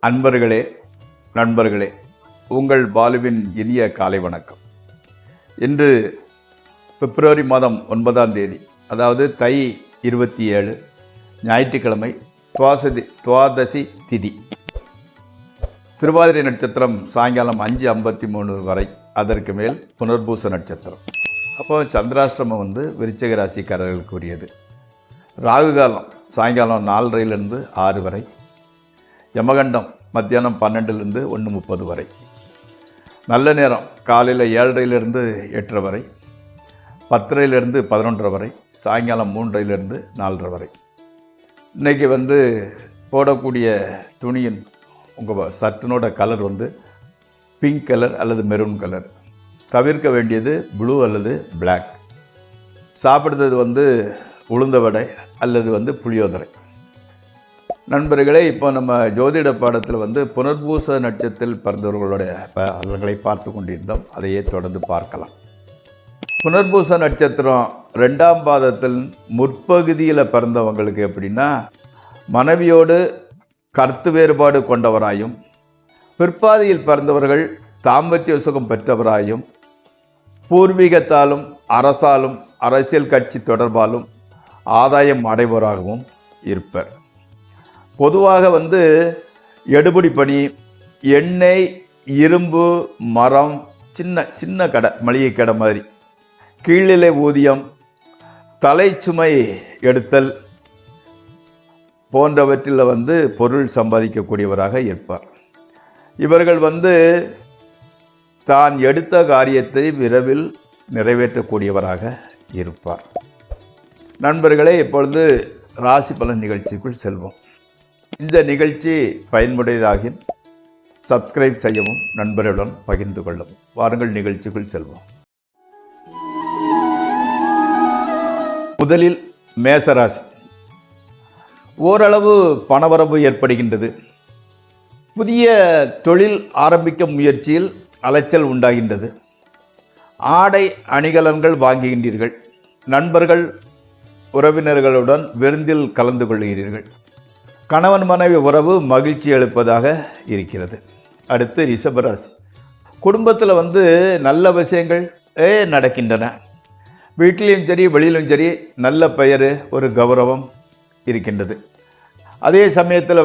அன்பர்களே, நண்பர்களே, உங்கள் பாலுவின் இனிய காலை வணக்கம். இன்று பிப்ரவரி மாதம் 9ஆம் தேதி, அதாவது தை 27, ஞாயிற்றுக்கிழமை, துவாதசி திதி. திருவாதிரை நட்சத்திரம் சாயங்காலம் 5:53 வரை, அதற்கு மேல் புனர்பூச நட்சத்திரம். அப்போ சந்திராஷ்டிரமம் விருச்சிக ராசிக்காரர்களுக்கு உரியது. ராகு காலம் சாயங்காலம் 4:30 6 வரை. யமகண்டம் மத்தியானம் 12 1:30 வரை. நல்ல நேரம் காலையில் 7:30 8:30 வரை, 10:30 11:30 வரை, சாயங்காலம் 3:00 4:30 வரை. இன்றைக்கி போடக்கூடிய துணியின் உங்கள் சட்டினோட கலர் பிங்க் கலர் அல்லது மெரூன் கலர். தவிர்க்க வேண்டியது ப்ளூ அல்லது பிளாக். சாப்பிடுறது உளுந்த வடை அல்லது புளியோதரை. நண்பர்களே, இப்போ நம்ம ஜோதிட பாடத்தில் புனர்பூச நட்சத்திரத்தில் பிறந்தவர்களுடைய பலன்களை பார்த்து கொண்டிருந்தோம். அதையே தொடர்ந்து பார்க்கலாம். புனர்பூச நட்சத்திரம் 2ஆம் பாதத்தில் முற்பகுதியில் பிறந்தவங்களுக்கு எப்படின்னா, மனைவியோடு கருத்து வேறுபாடு கொண்டவராயும், பிற்பாதியில் பிறந்தவர்கள் தாம்பத்திய சுகம் பெற்றவராயும், பூர்வீகத்தாலும் அரசாலும் அரசியல் கட்சி தொடர்பாலும் ஆதாயம் அடைவராகவும் இருப்பர். பொதுவாக எடுபடி பணி, எண்ணெய், இரும்பு, மரம், சின்ன சின்ன கடை, மளிகை கடை மாதிரி, கீழ்நிலை ஊதியம், தலைச்சுமை எடுத்தல் போன்றவற்றில் பொருள் சம்பாதிக்கக்கூடியவராக இருப்பார். இவர்கள் தான் எடுத்த காரியத்தை விரைவில் நிறைவேற்றக்கூடியவராக இருப்பார். நண்பர்களே, இப்பொழுது ராசி பலன் நிகழ்ச்சிக்குள் செல்வோம். இந்த நிகழ்ச்சி பயன்புடையதாகின் சப்ஸ்கிரைப் செய்யவும், நண்பர்களுடன் பகிர்ந்து கொள்ளவும். வாருங்கள் நிகழ்ச்சிக்குள் செல்வோம். முதலில் மேசராசி. ஓரளவு பணவரவு ஏற்படுகின்றது. புதிய தொழில் ஆரம்பிக்க முயற்சியில் அலைச்சல் உண்டாகின்றது. ஆடை அணிகலன்கள் வாங்குகின்றீர்கள். நண்பர்கள் உறவினர்களுடன் விருந்தில் கலந்து கொள்கிறீர்கள். கணவன் மனைவி உறவு மகிழ்ச்சி எழுப்பதாக இருக்கிறது. அடுத்து ரிஷபராசி. குடும்பத்தில் நல்ல விஷயங்கள் நடக்கின்றன. வீட்டிலையும் சரி வெளியிலும் சரி நல்ல பெயர், ஒரு கௌரவம் இருக்கின்றது. அதே சமயத்தில்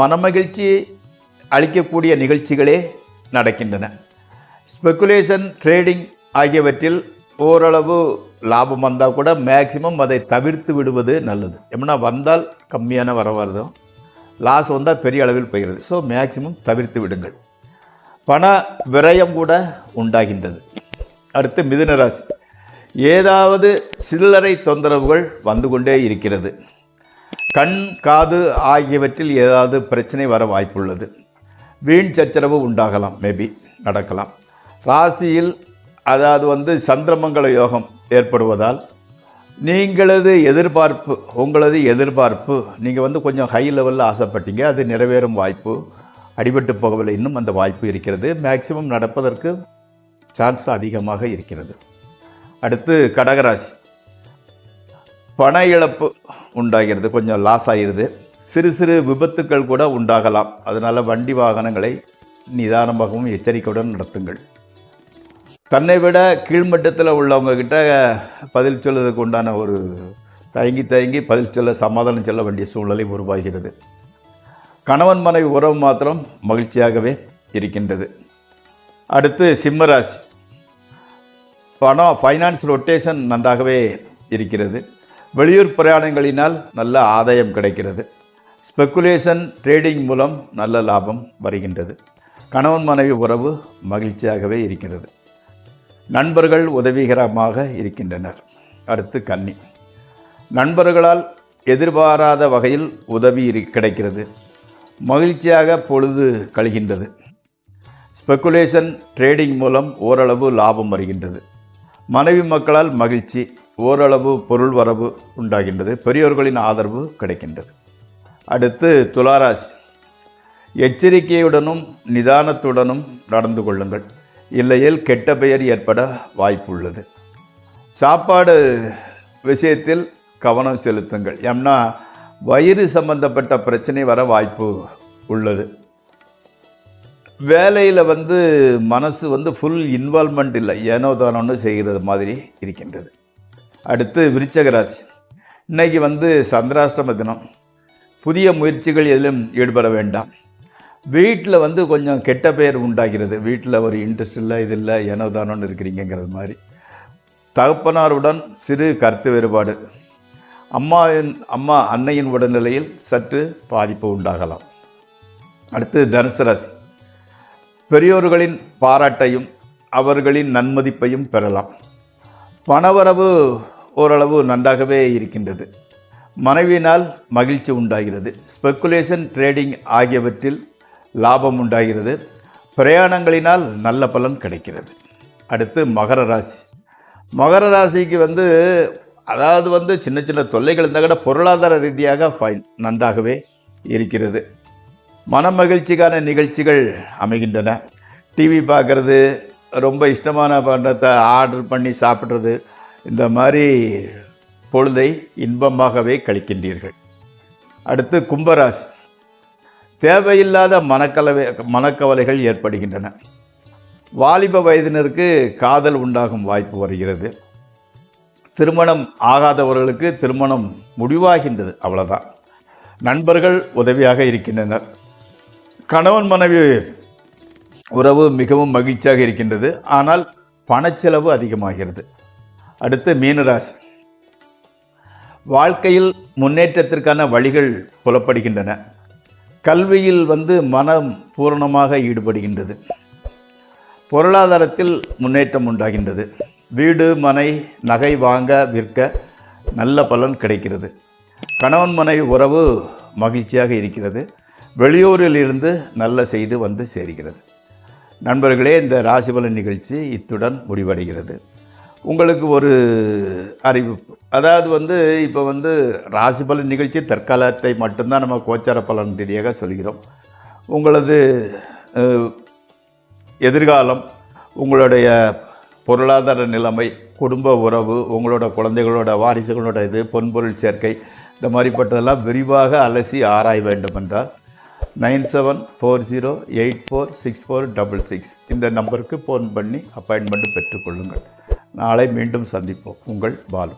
மனமகிழ்ச்சி அளிக்கக்கூடிய நிகழ்ச்சிகளே நடக்கின்றன. ஸ்பெக்குலேஷன், ட்ரேடிங் ஆகியவற்றில் ஓரளவு லாபம் வந்தால் கூட மேக்சிமம் அதை தவிர்த்து விடுவது நல்லது. எப்படின்னா, வந்தால் கம்மியான வரவதும், லாஸ் வந்தால் பெரிய அளவில் போகிறது. ஸோ மேக்சிமம் தவிர்த்து விடுங்கள். பண விரயம் கூட உண்டாகின்றது. அடுத்து மிதுன ராசி. ஏதாவது சில்லறை தொந்தரவுகள் வந்து கொண்டே இருக்கிறது. கண், காது ஆகியவற்றில் ஏதாவது பிரச்சனை வர வாய்ப்புள்ளது. வீண் சச்சரவு உண்டாகலாம், மேபி நடக்கலாம். ராசியில் அதாவது சந்திரமங்கல யோகம் ஏற்படுவதால் உங்களது எதிர்பார்ப்பு நீங்கள் கொஞ்சம் ஹை லெவலில் ஆசைப்பட்டீங்க, அது நிறைவேறும் வாய்ப்பு அடிபட்டு போகவில்லை. இன்னும் அந்த வாய்ப்பு இருக்கிறது. மேக்சிமம் நடப்பதற்கு சான்ஸ் அதிகமாக இருக்கிறது. அடுத்து கடகராசி. பண இழப்பு உண்டாகிறது, கொஞ்சம் லாஸ் ஆகிடுது. சிறு சிறு விபத்துக்கள் கூட உண்டாகலாம். அதனால் வண்டி வாகனங்களை நிதானமாகவும் எச்சரிக்கையுடன் நடத்துங்கள். தன்னை விட கீழ்மட்டத்தில் உள்ளவங்கக்கிட்ட பதில் சொல்வதற்கு உண்டான ஒரு தயங்கி பதில் சொல்ல, சமாதானம் சொல்ல வேண்டிய சூழ்நிலை உருவாகிறது. கணவன் மனைவி உறவு மாத்திரம் மகிழ்ச்சியாகவே இருக்கின்றது. அடுத்து சிம்மராசி. ஃபைனான்ஸ் ரொட்டேஷன் நன்றாகவே இருக்கிறது. வெளியூர் பிரயாணங்களினால் நல்ல ஆதாயம் கிடைக்கிறது. ஸ்பெக்குலேஷன், ட்ரேடிங் மூலம் நல்ல லாபம் வருகின்றது. கணவன் மனைவி உறவு மகிழ்ச்சியாகவே இருக்கிறது. நண்பர்கள் உதவிகரமாக இருக்கின்றனர். அடுத்து கன்னி. நண்பர்களால் எதிர்பாராத வகையில் உதவி கிடைக்கிறது. மகிழ்ச்சியாக பொழுது கழிகின்றது. ஸ்பெக்குலேஷன், ட்ரேடிங் மூலம் ஓரளவு லாபம் வருகின்றது. மனைவி மக்களால் மகிழ்ச்சி, ஓரளவு பொருள் வரவு உண்டாகின்றது. பெரியோர்களின் ஆதரவு கிடைக்கின்றது. அடுத்து துளாராசி. எச்சரிக்கையுடனும் நிதானத்துடனும் நடந்து கொள்ளுங்கள், இல்லையேல் கெட்ட பெயர் ஏற்பட வாய்ப்புள்ளது. சாப்பாடு விஷயத்தில் கவனம் செலுத்துங்கள். ஏன்னா வயிறு சம்பந்தப்பட்ட பிரச்சனை வர வாய்ப்பு உள்ளது. வேலையில் மனசு ஃபுல் இன்வால்மெண்ட் இல்லை, ஏனோ தானோன்னு செய்கிறது மாதிரி இருக்கின்றது. அடுத்து விருச்சிக ராசி. இன்றைக்கி சந்திராஷ்டம தினம். புதிய முயற்சிகள் எதிலும் ஈடுபட வேண்டாம். வீட்டில் கொஞ்சம் கெட்ட பெயர் உண்டாகிறது. வீட்டில் ஒரு இன்ட்ரெஸ்ட் இல்லை, இது இல்லை, ஏனோ தானோன்னு இருக்கிறீங்கிறது மாதிரி. தகப்பனாருடன் சிறு கருத்து வேறுபாடு. அன்னையின் உடல்நிலையில் சற்று பாதிப்பு உண்டாகலாம். அடுத்து தனுசு ராசி. பெரியோர்களின் பாராட்டையும் அவர்களின் நன்மதிப்பையும் பெறலாம். பணவரவு ஓரளவு நன்றாகவே இருக்கின்றது. மனைவியினால் மகிழ்ச்சி உண்டாகிறது. ஸ்பெக்குலேஷன், ட்ரேடிங் ஆகியவற்றில் லாபம் உண்டாகிறது. பிரயாணங்களினால் நல்ல பலன் கிடைக்கிறது. அடுத்து மகர ராசி. மகர ராசிக்கு அதாவது சின்ன சின்ன தொல்லைகள் இருந்தால் கூட பொருளாதார ரீதியாக ஃபைன், நன்றாகவே இருக்கிறது. மன மகிழ்ச்சிக்கான நிகழ்ச்சிகள் அமைகின்றன. டிவி பார்க்குறது, ரொம்ப இஷ்டமான பண்டத்தை ஆர்டர் பண்ணி சாப்பிட்றது, இந்த மாதிரி பொழுதை இன்பமாகவே கழிக்கின்றீர்கள். அடுத்து கும்பராசி. தேவையில்லாத மனக்கவலைகள் ஏற்படுகின்றன. வாலிப வயதினருக்கு காதல் உண்டாகும் வாய்ப்பு வருகிறது. திருமணம் ஆகாதவர்களுக்கு திருமணம் முடிவாகின்றது, அவ்வளோதான். நண்பர்கள் உதவியாக இருக்கின்றனர். கணவன் மனைவி உறவு மிகவும் மகிழ்ச்சியாக இருக்கின்றது. ஆனால் பணச்செலவு அதிகமாகிறது. அடுத்து மீனராசி. வாழ்க்கையில் முன்னேற்றத்திற்கான வழிகள் புலப்படுகின்றன. கல்வியில் மனம் பூரணமாக ஈடுபடுகின்றது. பொருளாதாரத்தில் முன்னேற்றம் உண்டாகின்றது. வீடு, மனை, நகை வாங்க விற்க நல்ல பலன் கிடைக்கிறது. கணவன் மனைவி உறவு மகிழ்ச்சியாக இருக்கிறது. வெளியூரில் இருந்து நல்ல செய்தி சேர்கிறது. நண்பர்களே, இந்த ராசிபலன் நிகழ்ச்சி இத்துடன் முடிவடைகிறது. உங்களுக்கு ஒரு அறிவிப்பு, அதாவது இப்போ ராசிபலன் நிகழ்ச்சி தற்காலத்தை மட்டும்தான் நம்ம கோச்சார பலன் ரீதியாக சொல்கிறோம். உங்களது எதிர்காலம், உங்களுடைய பொருளாதார நிலைமை, குடும்ப உறவு, உங்களோட குழந்தைகளோட வாரிசுகளோட பொன்பொருள் சேர்க்கை, இந்த மாதிரிப்பட்டதெல்லாம் விரிவாக அலசி ஆராய வேண்டும் என்றால் 9740846466 இந்த நம்பருக்கு ஃபோன் பண்ணி அப்பாயின்மெண்ட் பெற்றுக்கொள்ளுங்கள். நாளை மீண்டும் சந்திப்போம். உங்கள் பாலு.